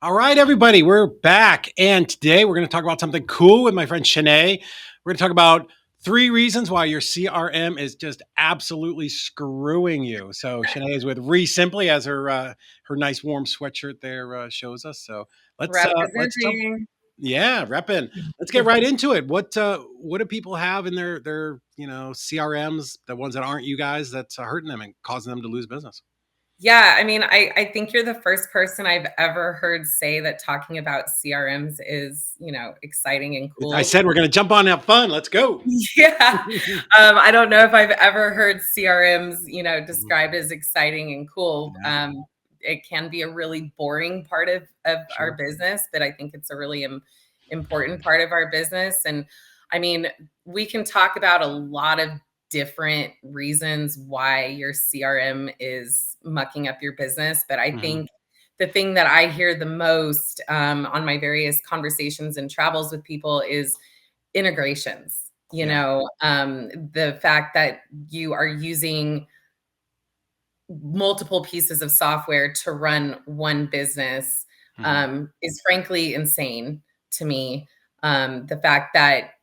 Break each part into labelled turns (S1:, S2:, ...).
S1: All right, everybody, we're back. And today we're going to talk about something cool with my friend Chenay. We're going to talk about 3 reasons why your CRM is just absolutely screwing you. So Chenay is with REsimpli, as her nice warm sweatshirt there shows us. So let's jump.
S2: Representing.
S1: Yeah, repping. Let's get right into it. What do people have in their CRMs, the ones that aren't you guys, that's hurting them and causing them to lose business?
S2: Yeah, I mean, I think you're the first person I've ever heard say that talking about CRMs is, exciting and
S1: I
S2: cool.
S1: said we're going to jump on that fun. Let's go.
S2: Yeah. I don't know if I've ever heard CRMs,
S1: Mhm.
S2: described as exciting and cool.
S1: Yeah,
S2: It can be a really boring part of our
S1: sure.
S2: business, but I think it's a really important part of our business. And I mean, we can talk about a lot of different reasons why your CRM is mucking up your business, but I
S1: Mhm.
S2: think the thing that I hear the most on my various conversations and travels with people is integrations.
S1: Yeah.
S2: The fact that you are using multiple pieces of software to run one business
S1: Mhm.
S2: is frankly insane to me. The fact that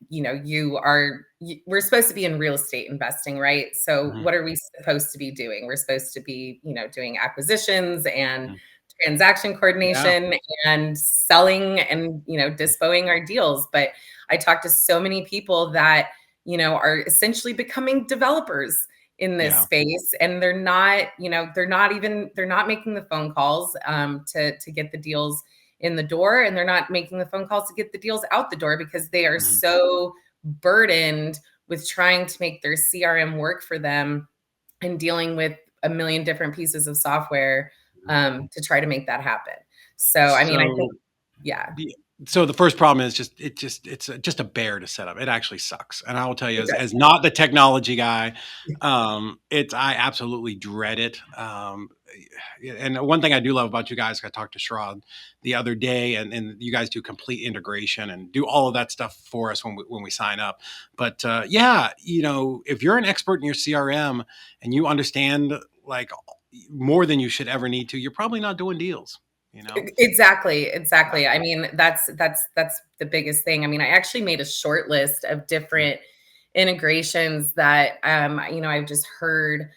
S2: we're supposed to be in real estate investing, right? So
S1: Mhm.
S2: what are we supposed to be doing? We're supposed to be, doing acquisitions and
S1: Mhm.
S2: transaction
S1: Yeah.
S2: coordination and selling and dispoing our deals. But I talk to so many people that are essentially becoming developers in this
S1: Yeah.
S2: space, and they're not making the phone calls to get the deals in the door, and they're not making the phone calls to get the deals out the door because they are
S1: Mhm.
S2: so burdened with trying to make their CRM work for them and dealing with a million different pieces of software to try to make that happen. So I mean, I think,
S1: So
S2: yeah,
S1: the so the first problem is just a bear to set up. It actually sucks. And I will tell you,
S2: it
S1: as
S2: does.
S1: not the technology guy, it's I absolutely dread it. And one thing I do love about you guys, I talked to Sherrod the other day, and you guys do complete integration and do all of that stuff for us when we sign up. But yeah, if you're an expert in your CRM and you understand like more than you should ever need to, you're probably not doing deals. You know. Yeah.
S2: Exactly. I mean, that's the biggest thing. I mean, I actually made a short list of different integrations that I've just heard,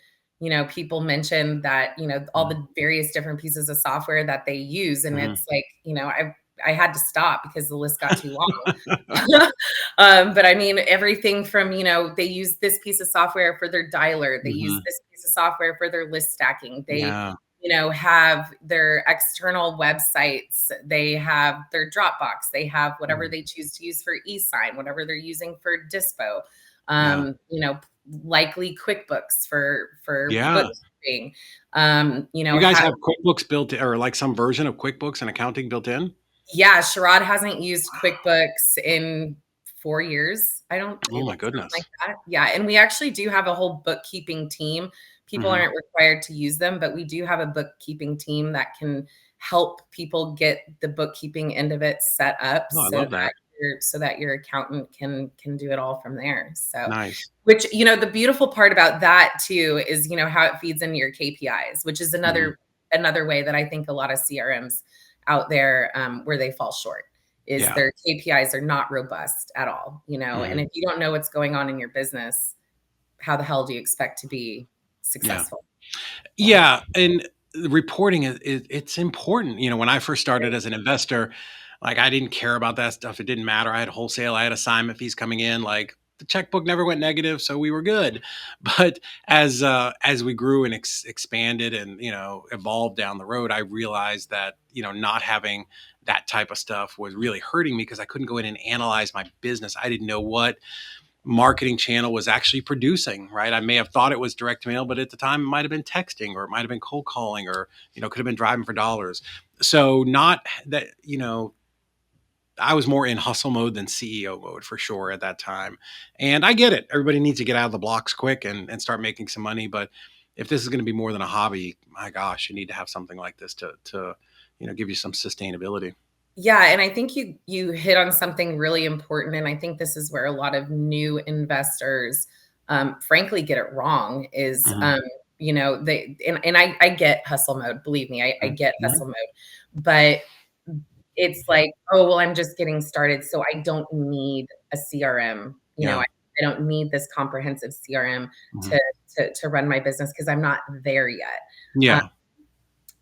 S2: people mention that, all
S1: Mhm.
S2: the various different pieces of software that they use. And
S1: Mhm.
S2: it's like, I had to stop because the list got too long. But I mean, everything from, they use this piece of software for their dialer, they use
S1: Mhm.
S2: this piece of software for their list stacking. They
S1: Yeah.
S2: have their external websites, they have their Dropbox, they have whatever
S1: Mhm.
S2: they choose to use for e-sign, whatever they're using for dispo,
S1: Yeah.
S2: likely QuickBooks for
S1: Yeah.
S2: bookkeeping,
S1: You guys
S2: have
S1: have QuickBooks built in, or like some version of QuickBooks and accounting built in?
S2: yeah, Sherrod hasn't used QuickBooks in 4 years, I don't
S1: Oh
S2: it
S1: my
S2: something like
S1: goodness.
S2: that. Yeah, and we actually do have a whole bookkeeping team. People
S1: Mhm.
S2: aren't required to use them, but we do have a bookkeeping team that can help people get the bookkeeping end of it set up
S1: Oh, I
S2: so
S1: love
S2: that
S1: that.
S2: your accountant can do it all from there. So,
S1: Nice.
S2: which, the beautiful part about that too is, how it feeds into your KPIs, which is
S1: Mhm.
S2: another way that I think a lot of CRMs out there where they fall short is
S1: Yeah.
S2: their KPIs are not robust at all, and
S1: Mhm.
S2: if you don't know what's going on in your business, how the hell do you expect to be
S1: Yeah.
S2: successful? So,
S1: Yeah, and reporting it's important. When I first started
S2: right.
S1: as an investor, like I didn't care about that stuff. It didn't matter. I had wholesale, I had assignment fees coming in. Like the checkbook never went negative, so we were good. But as we grew and expanded and evolved down the road, I realized that not having that type of stuff was really hurting me because I couldn't go in and analyze my business. I didn't know what marketing channel was actually producing, right? I may have thought it was direct mail, but at the time it might have been texting or it might have been cold calling or, could have been driving for dollars. So not that, I was more in hustle mode than CEO mode for sure at that time. And I get it. Everybody needs to get out of the blocks quick and start making some money. But if this is going to be more than a hobby, my gosh, you need to have something like this to give you some sustainability.
S2: Yeah, and I think you hit on something really important, and I think this is where a lot of new investors, frankly, get it wrong. Is
S1: Mhm.
S2: they and I get hustle mode. Believe me, I get
S1: Mhm.
S2: hustle mode, but it's like, oh, well, I'm just getting started, so I don't need a CRM.
S1: Yeah.
S2: I don't need this comprehensive CRM
S1: Mhm.
S2: to run my business because I'm not there yet. Um,
S1: Yeah.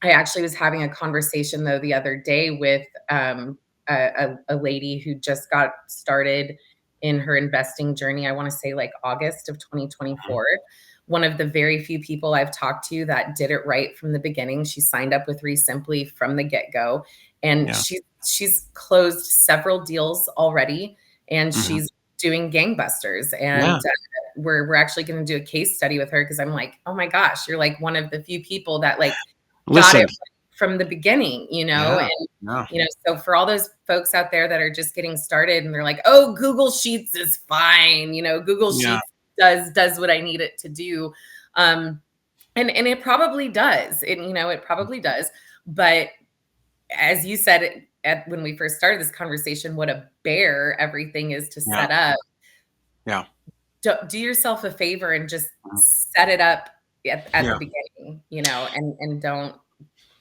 S2: I actually was having a conversation though the other day with a lady who just got started in her investing journey. I want to say like August of
S1: Mhm.
S2: 2024. One of the very few people I've talked to that did it right from the beginning. She signed up with REsimpli from the get go, and
S1: Yeah.
S2: she's closed several deals already, and
S1: Mhm.
S2: she's doing gangbusters.
S1: Yeah.
S2: And we're actually going to do a case study with her because I'm like, oh my gosh, you're like one of the few people that like got it
S1: Listen.
S2: from the beginning,
S1: Yeah.
S2: and
S1: Yeah.
S2: so for all those folks out there that are just getting started and they're like, "Oh, Google Sheets is fine." Google
S1: Yeah.
S2: Sheets does what I need it to do. Um and it probably does. It probably does. But as you said when we first started this conversation, what a bear everything is to
S1: Yeah.
S2: set up.
S1: Yeah.
S2: Do yourself a favor and just
S1: Mhm.
S2: set it up at the
S1: Yeah.
S2: beginning, and don't.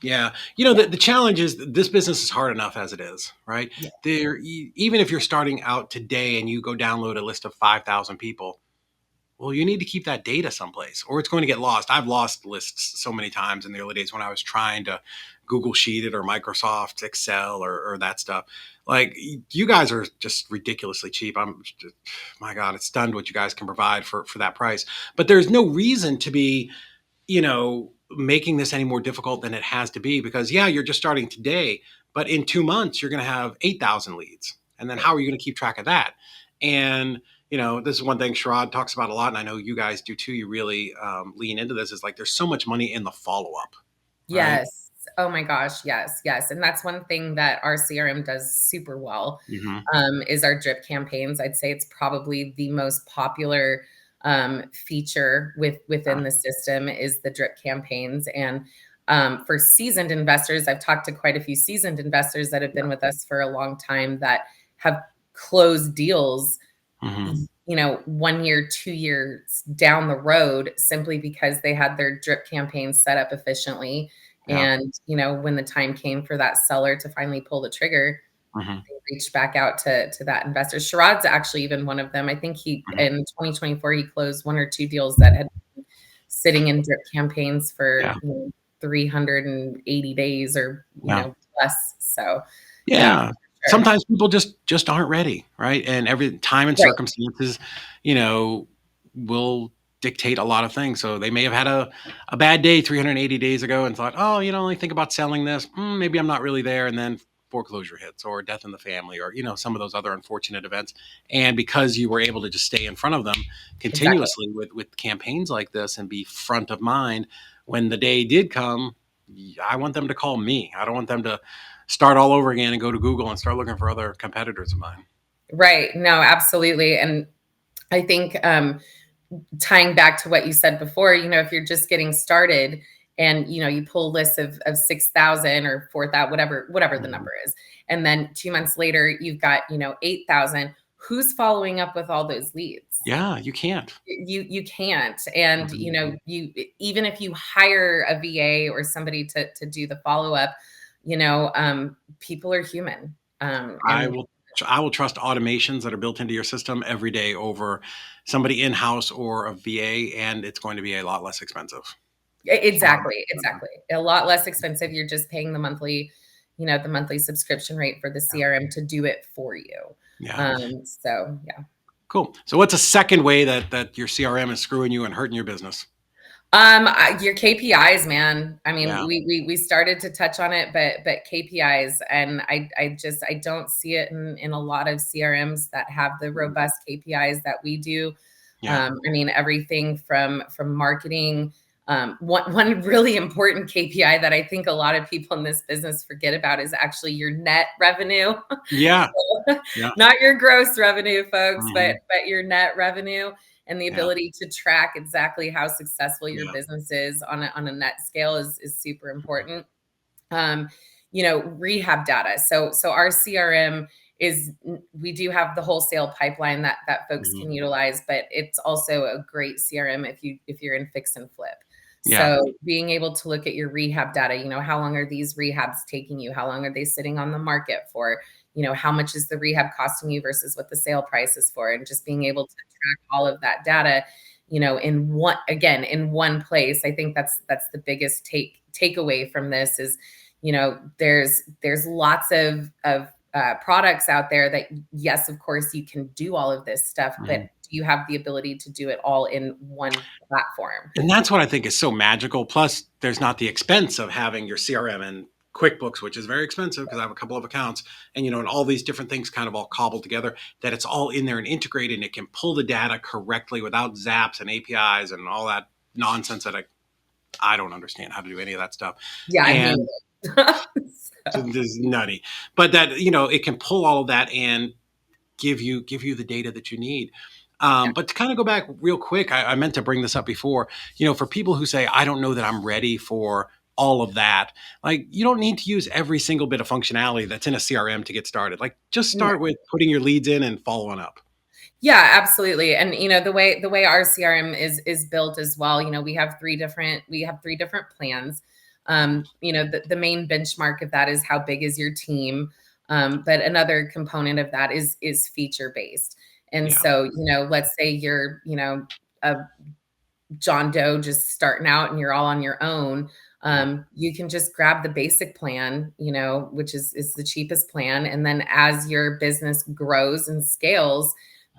S1: Yeah.
S2: Yeah.
S1: The challenge is that this business is hard enough as it is, right?
S2: Yeah.
S1: Even if you're starting out today and you go download a list of 5,000 people, well, you need to keep that data someplace or it's going to get lost. I've lost lists so many times in the early days when I was trying to Google Sheet it or Microsoft Excel or that stuff. Like you guys are just ridiculously cheap. I'm just, my God, it's stunned what you guys can provide for that price. But there's no reason to be, making this any more difficult than it has to be because yeah, you're just starting today, but in 2 months you're going to have 8,000 leads. And then
S2: Right.
S1: how are you going to keep track of that? And this is one thing Sherrod talks about a lot, and I know you guys do too. You really lean into this. Is like there's so much money in the follow up, right?
S2: Yes. Oh my gosh. Yes. Yes. And that's one thing that our CRM does super well,
S1: Hmm.
S2: is our drip campaigns. I'd say it's probably the most popular feature within
S1: Yeah.
S2: the system is the drip campaigns. And for seasoned investors, I've talked to quite a few seasoned investors that have been with us for a long time that have closed deals
S1: Hmm.
S2: 1 year, 2 years down the road simply because they had their drip campaign set up efficiently.
S1: Yeah.
S2: And, when the time came for that seller to finally pull the trigger,
S1: Hmm.
S2: they reached back out to that investor. Sherrod's actually even one of them. I think he,
S1: Hmm.
S2: in 2024, he closed 1 or 2 deals that had been sitting in drip campaigns for,
S1: Yeah.
S2: 380 days or,
S1: Yeah.
S2: plus. So yeah,
S1: Yeah.
S2: for sure.
S1: Sometimes people just aren't ready, right? And every time and
S2: Right.
S1: circumstances, you know, will dictate a lot of things. So they may have had a bad day 380 days ago and thought, oh, only think about selling this. Maybe I'm not really there. And then foreclosure hits or death in the family or, some of those other unfortunate events. And because you were able to just stay in front of them
S2: Exactly.
S1: continuously with campaigns like this and be front of mind when the day did come, I want them to call me. I don't want them to start all over again and go to Google and start looking for other competitors of mine.
S2: Right. No, absolutely. And I think tying back to what you said before, if you're just getting started and you pull lists of 6,000 or 4,000, whatever the
S1: Mhm.
S2: number is, and then 2 months later you've got 8,000. Who's following up with all those leads?
S1: Yeah, you can't.
S2: You can't. And
S1: Mhm.
S2: you even if you hire a VA or somebody to do the follow up, people are human.
S1: I
S2: And
S1: will I will trust automations that are built into your system every day over somebody in house or a VA, and it's going to be a lot less expensive.
S2: Exactly, exactly. A lot less expensive. You're just paying the monthly subscription rate for the
S1: Yeah,
S2: CRM to do it for you.
S1: yeah,
S2: So yeah.
S1: cool. So, what's a second way that your CRM is screwing you and hurting your business?
S2: Your KPIs, man. I mean,
S1: Yeah,
S2: we started to touch on it, but KPIs, and I don't see it in a lot of CRMs that have the robust KPIs that we do.
S1: yeah,
S2: I mean, everything from marketing. One really important KPI that I think a lot of people in this business forget about is actually your net revenue.
S1: yeah, yeah,
S2: Not your gross revenue, folks, but
S1: hmm,
S2: your net revenue and the
S1: yeah,
S2: ability to track exactly how successful your
S1: yeah,
S2: business is on a net scale is super important. Um, rehab data. So our CRM is we do have the wholesale pipeline that folks
S1: hmm,
S2: can utilize, but it's also a great CRM if you're in fix and flip.
S1: Yeah.
S2: So being able to look at your rehab data, how long are these rehabs taking you? How long are they sitting on the market for? How much is the rehab costing you versus what the sale price is for? And just being able to track all of that data, in one place. I think that's the biggest takeaway from this is, there's lots of products out there that, yes, of course you can do all of this stuff, but
S1: Mhm.
S2: do you have the ability to do it all in one platform?
S1: And that's what I think is so magical. Plus, there's not the expense of having your CRM and QuickBooks, which is very expensive because I have a couple of accounts, and and all these different things kind of all cobbled together. That it's all in there and integrated, and it can pull the data correctly without zaps and APIs and all that nonsense that I don't understand how to do any of that stuff.
S2: Yeah, I hate
S1: And
S2: it.
S1: so
S2: So,
S1: this is nutty, but that it can pull all of that and give you the data that you need.
S2: yeah.
S1: But to kind of go back real quick, I meant to bring this up before. For people who say, I don't know that I'm ready for all of that, like you don't need to use every single bit of functionality that's in a CRM to get started. Like just
S2: No.
S1: start with putting your leads in and following up.
S2: Yeah, absolutely. And the way our CRM is built as well, we have three different plans. The main benchmark of that is how big is your team. But another component of that is feature based. And
S1: Yeah.
S2: so, let's say you're, a John Doe just starting out and you're all on your own.
S1: Mhm.
S2: You can just grab the basic plan, which is the cheapest plan. And then as your business grows and scales,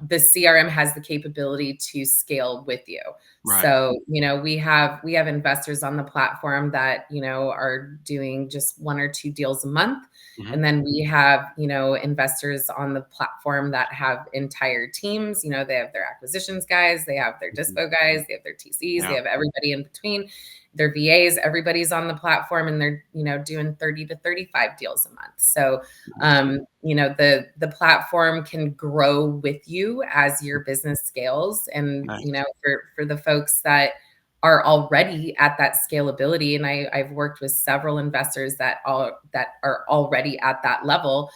S2: the CRM has the capability to scale with you.
S1: Right.
S2: So, we have investors on the platform that, are doing just one or two deals a month.
S1: Hmm.
S2: And then we have, investors on the platform that have entire teams. They have their acquisitions guys, they have their
S1: Hmm.
S2: dispo guys, they have their TCs, they
S1: Yeah.
S2: have everybody in between, their VAs, everybody's on the platform and they're, doing 30 to 35 deals a month. So, the platform can grow with you as your business scales. And,
S1: Nice.
S2: for the folks that are already at that scalability. And I've worked with several investors that are already at that level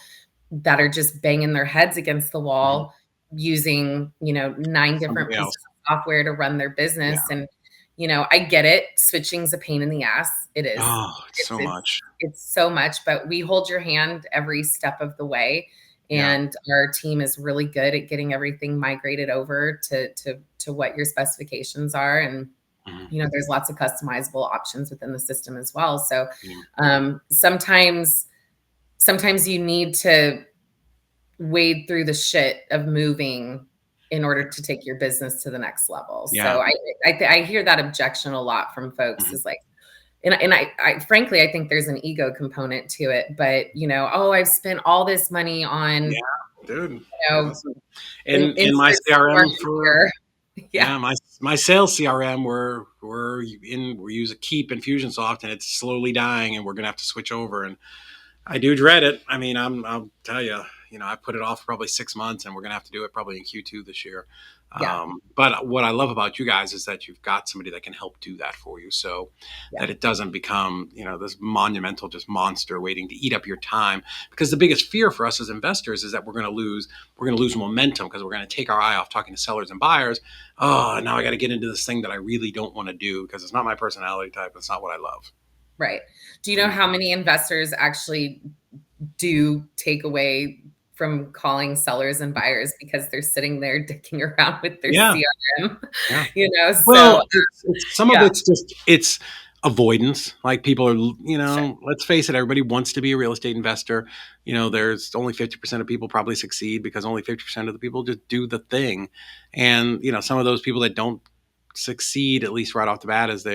S2: that are just banging their heads against the
S1: Mhm.
S2: wall using, nine different
S1: Somebody
S2: pieces
S1: else.
S2: of software to run their
S1: Yeah.
S2: business. And, I get it. Switching's a pain in the ass. It is.
S1: Oh, it's
S2: It's
S1: so
S2: it's
S1: much.
S2: it's so much, but we hold your hand every step of the way.
S1: Yeah.
S2: And our team is really good at getting everything migrated over to what your specifications are. And
S1: Hmm.
S2: there's lots of customizable options within the system as well. So
S1: Yeah.
S2: sometimes you need to wade through the shit of moving in order to take your business to the next level.
S1: Yeah.
S2: So I hear that objection a lot from folks
S1: Mhm.
S2: is like, and I frankly, I think there's an ego component to it, but oh, I've spent all this money on,
S1: Yeah, dude.
S2: know,
S1: Listen, in my
S2: insert
S1: CRM
S2: smarmy
S1: for
S2: here. Yeah.
S1: yeah, my sales CRM, we're using Keep Infusionsoft, and it's slowly dying, and we're gonna have to switch over. And I do dread it. I mean, I'll tell you, I put it off for probably 6 months, and we're gonna have to do it probably in Q2 this year.
S2: Yeah.
S1: But what I love about you guys is that you've got somebody that can help do that for you, so
S2: Yeah.
S1: that it doesn't become, this monumental just monster waiting to eat up your time. Because the biggest fear for us as investors is that we're going to lose momentum because we're going to take our eye off talking to sellers and buyers. Oh, now I got to get into this thing that I really don't want to do because it's not my personality type. It's not what I love.
S2: Right. Do you know
S1: Mhm.
S2: how many investors actually do take away from calling sellers and buyers because they're sitting there dicking around with their
S1: Yeah,
S2: CRM?
S1: yeah.
S2: So,
S1: Well, it's some of
S2: yeah,
S1: it's avoidance. Like people are,
S2: sure.
S1: let's face it, everybody wants to be a real estate investor. There's only 50% of people probably succeed because only 50% of the people just do the thing. And, some of those people that don't succeed, at least right off the bat, is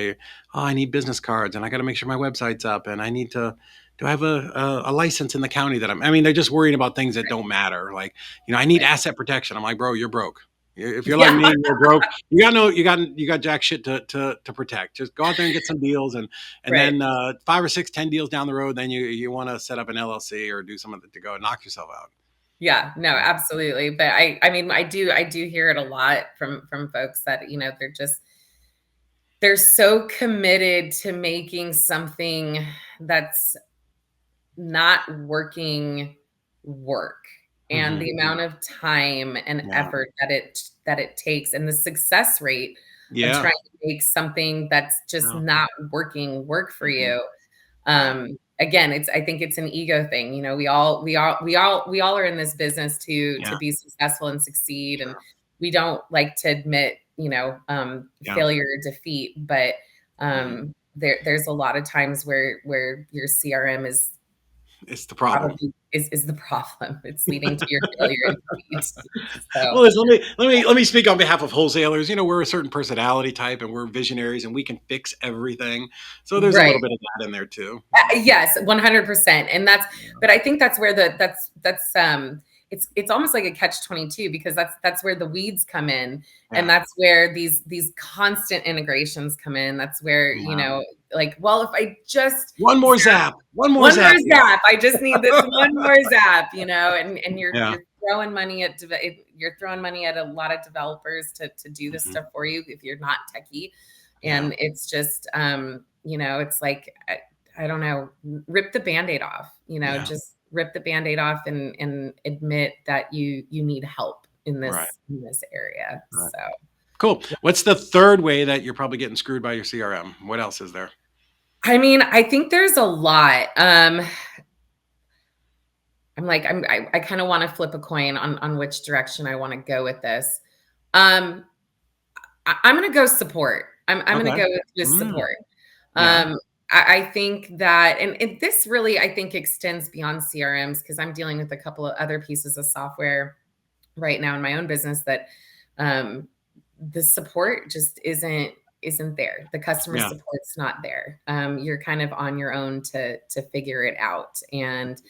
S1: I need business cards and I got to make sure my website's up and I need to, do I have a license in the county that I mean, they're just worrying about things that
S2: Right,
S1: don't matter. Like, I need
S2: right.
S1: asset protection. I'm like, bro, you're broke. If you're like
S2: Yeah,
S1: me, you're broke. You got no, you got jack shit to protect. Just go out there and get some deals, and
S2: right.
S1: then 5 or 6, 10 deals down the road, then you want to set up an LLC or do something to go and knock yourself out.
S2: Yeah, no, absolutely. But I mean, I do hear it a lot from folks that, they're so committed to making something that's not working work, and
S1: Hmm.
S2: the amount of time and
S1: Yeah.
S2: effort that it takes and the success rate. of
S1: Yeah.
S2: trying to make something that's just
S1: No.
S2: not working work for
S1: Mhm.
S2: you.
S1: Right.
S2: Again, I think it's an ego thing. You know, we all are in this business to
S1: Yeah.
S2: be successful and succeed, and
S1: Sure.
S2: we don't like to admit,
S1: Yeah.
S2: failure or defeat. But
S1: Mhm.
S2: there's a lot of times where your CRM is
S1: It's the problem.
S2: probably is the problem. It's leading to your failure and defeat. So
S1: Well, listen, let me speak on behalf of wholesalers. We're a certain personality type, and we're visionaries, and we can fix everything. So there's a
S2: right.
S1: little bit of that in there too. So
S2: Yes, 100%. And
S1: yeah,
S2: but I think that's where it's almost like a catch 22 because that's where the weeds come in. And
S1: yeah,
S2: that's where these constant integrations come in. That's where,
S1: yeah.
S2: like, well, if I just
S1: One more zap. One more
S2: one more
S1: zap here.
S2: zap, I just need this one more zap, and
S1: Yeah.
S2: you're throwing money at you're throwing money at a lot of developers to do this
S1: Mhm.
S2: stuff for you if you're not techie.
S1: Yeah.
S2: And it's just it's like I don't know, rip the band-aid off,
S1: Yeah.
S2: just rip the band-aid off and admit that you need help in
S1: Right.
S2: this area.
S1: Right.
S2: So
S1: Cool. What's the third way that you're probably getting screwed by your CRM? What else is there?
S2: I mean, I think there's a lot. I'm like, I kind of want to flip a coin on which direction I want to go with this. Um, I'm going to go support. I'm going to
S1: Okay.
S2: go with
S1: Mm,
S2: support.
S1: yeah.
S2: Um, I think that, and this really, I think extends beyond CRMs because I'm dealing with a couple of other pieces of software right now in my own business that um, the support just isn't there. The customer
S1: Yeah.
S2: support's not there. You're kind of on your own to figure it out. And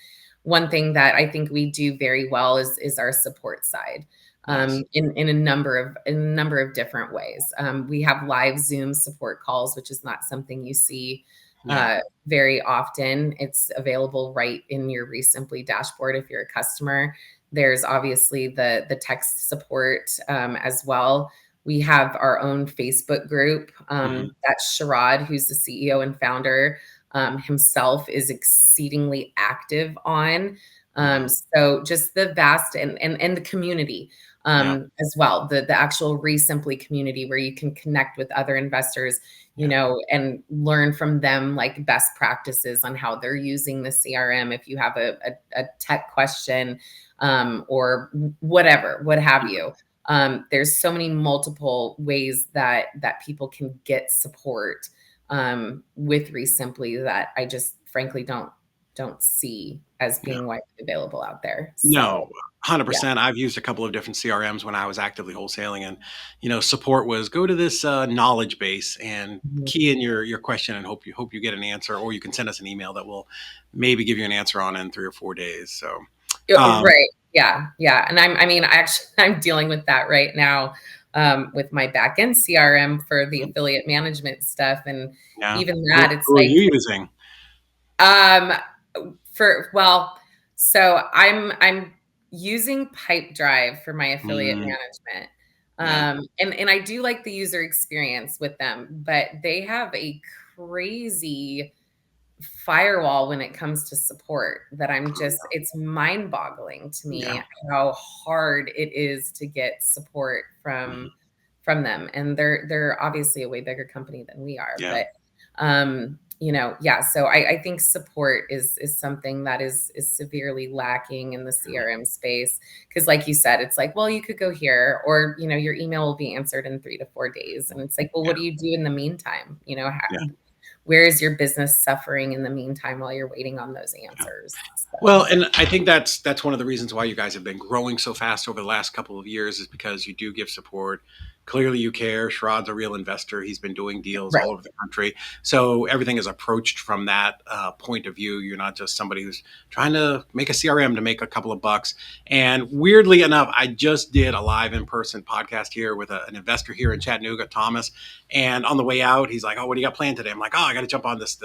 S2: one thing that I think we do very well is our support side.
S1: Nice.
S2: In a number of different ways. We have live Zoom support calls, which is not something you see
S1: Yeah.
S2: very often. It's available right in your REsimpli dashboard if you're a customer. There's obviously the text support as well. We have our own Facebook group
S1: Mhm.
S2: that Sharad, who's the CEO and founder, himself is exceedingly active on.
S1: Mhm.
S2: So just the vast and the community
S1: Yeah.
S2: as well, the actual REsimpli community where you can connect with other investors,
S1: Yeah.
S2: and learn from them like best practices on how they're using the CRM. If you have a tech question or whatever, what have you. There's so many multiple ways that people can get support with REsimpli that I just frankly don't see as
S1: Yeah.
S2: being widely available out there.
S1: No,
S2: So yeah.
S1: 100%. I've used a couple of different CRMs when I was actively wholesaling, and support was go to this knowledge base and
S2: Mhm.
S1: key in your question and hope you get an answer, or you can send us an email that will maybe give you an answer on in 3 or 4 days. So, um,
S2: Right. Yeah. Yeah. And I mean, I'm dealing with that right now with my back end CRM for the affiliate management stuff. And
S1: yeah,
S2: even
S1: who,
S2: that, it's
S1: who are
S2: like,
S1: you using?
S2: um, well, so I'm using Pipedrive for my affiliate
S1: Mm,
S2: management.
S1: yeah,
S2: And I do like the user experience with them, but they have a crazy firewall when it comes to support that it's mind-boggling to
S1: yeah,
S2: me how hard it is to get support
S1: mhm,
S2: from them. And they're obviously a way bigger company than we are.
S1: yeah,
S2: But yeah, so I think support is something that is severely lacking in the CRM space. Cause like you said, it's like, well, you could go here, or your email will be answered in 3 to 4 days. And it's like, well,
S1: yeah,
S2: what do you do in the meantime?
S1: yeah.
S2: Where is your business suffering in the meantime while you're waiting on those
S1: Yeah.
S2: answers? So
S1: Well, and I think that's one of the reasons why you guys have been growing so fast over the last couple of years is because you do give support. Clearly, you care. Shrad's a real investor. He's been doing deals
S2: right.
S1: all over the country, so everything is approached from that point of view. You're not just somebody who's trying to make a CRM to make a couple of bucks. And weirdly enough, I just did a live in-person podcast here with an investor here in Chattanooga, Thomas. And on the way out, he's like, "Oh, what do you got planned today?" I'm like, "Oh, I got to jump on this.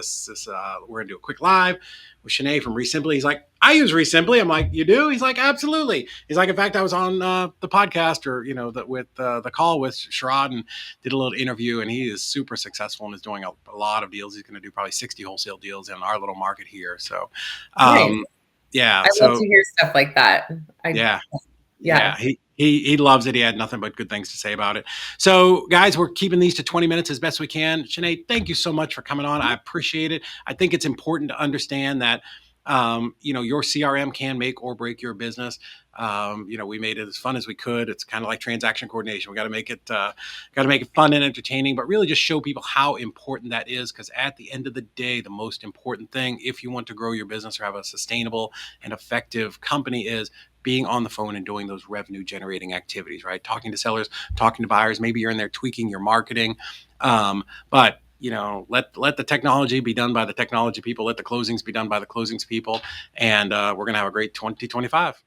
S1: We're gonna do a quick live with Chenay from REsimpli." He's like, "I use REsimpli." I'm like, "You do?" He's like, "Absolutely." He's like, "In fact, I was on the podcast or with the call with Sherrod and did a little interview, and he is super successful and is doing a lot of deals. He's going to do probably 60 wholesale deals in our little market here." So,
S2: Nice.
S1: yeah,
S2: I love
S1: so
S2: to hear stuff like that. I
S1: yeah,
S2: Yeah.
S1: yeah. He loves it. He had nothing but good things to say about it. So, guys, we're keeping these to 20 minutes as best we can. Chenay, thank you so much for coming on. I appreciate it. I think it's important to understand that your CRM can make or break your business. We made it as fun as we could. It's kind of like transaction coordination. We got to make it fun and entertaining, but really just show people how important that is. Because at the end of the day, the most important thing, if you want to grow your business or have a sustainable and effective company, is being on the phone and doing those revenue generating activities, right? Talking to sellers, talking to buyers. Maybe you're in there tweaking your marketing, but let the technology be done by the technology people. Let the closings be done by the closings people, and we're gonna have a great 2025.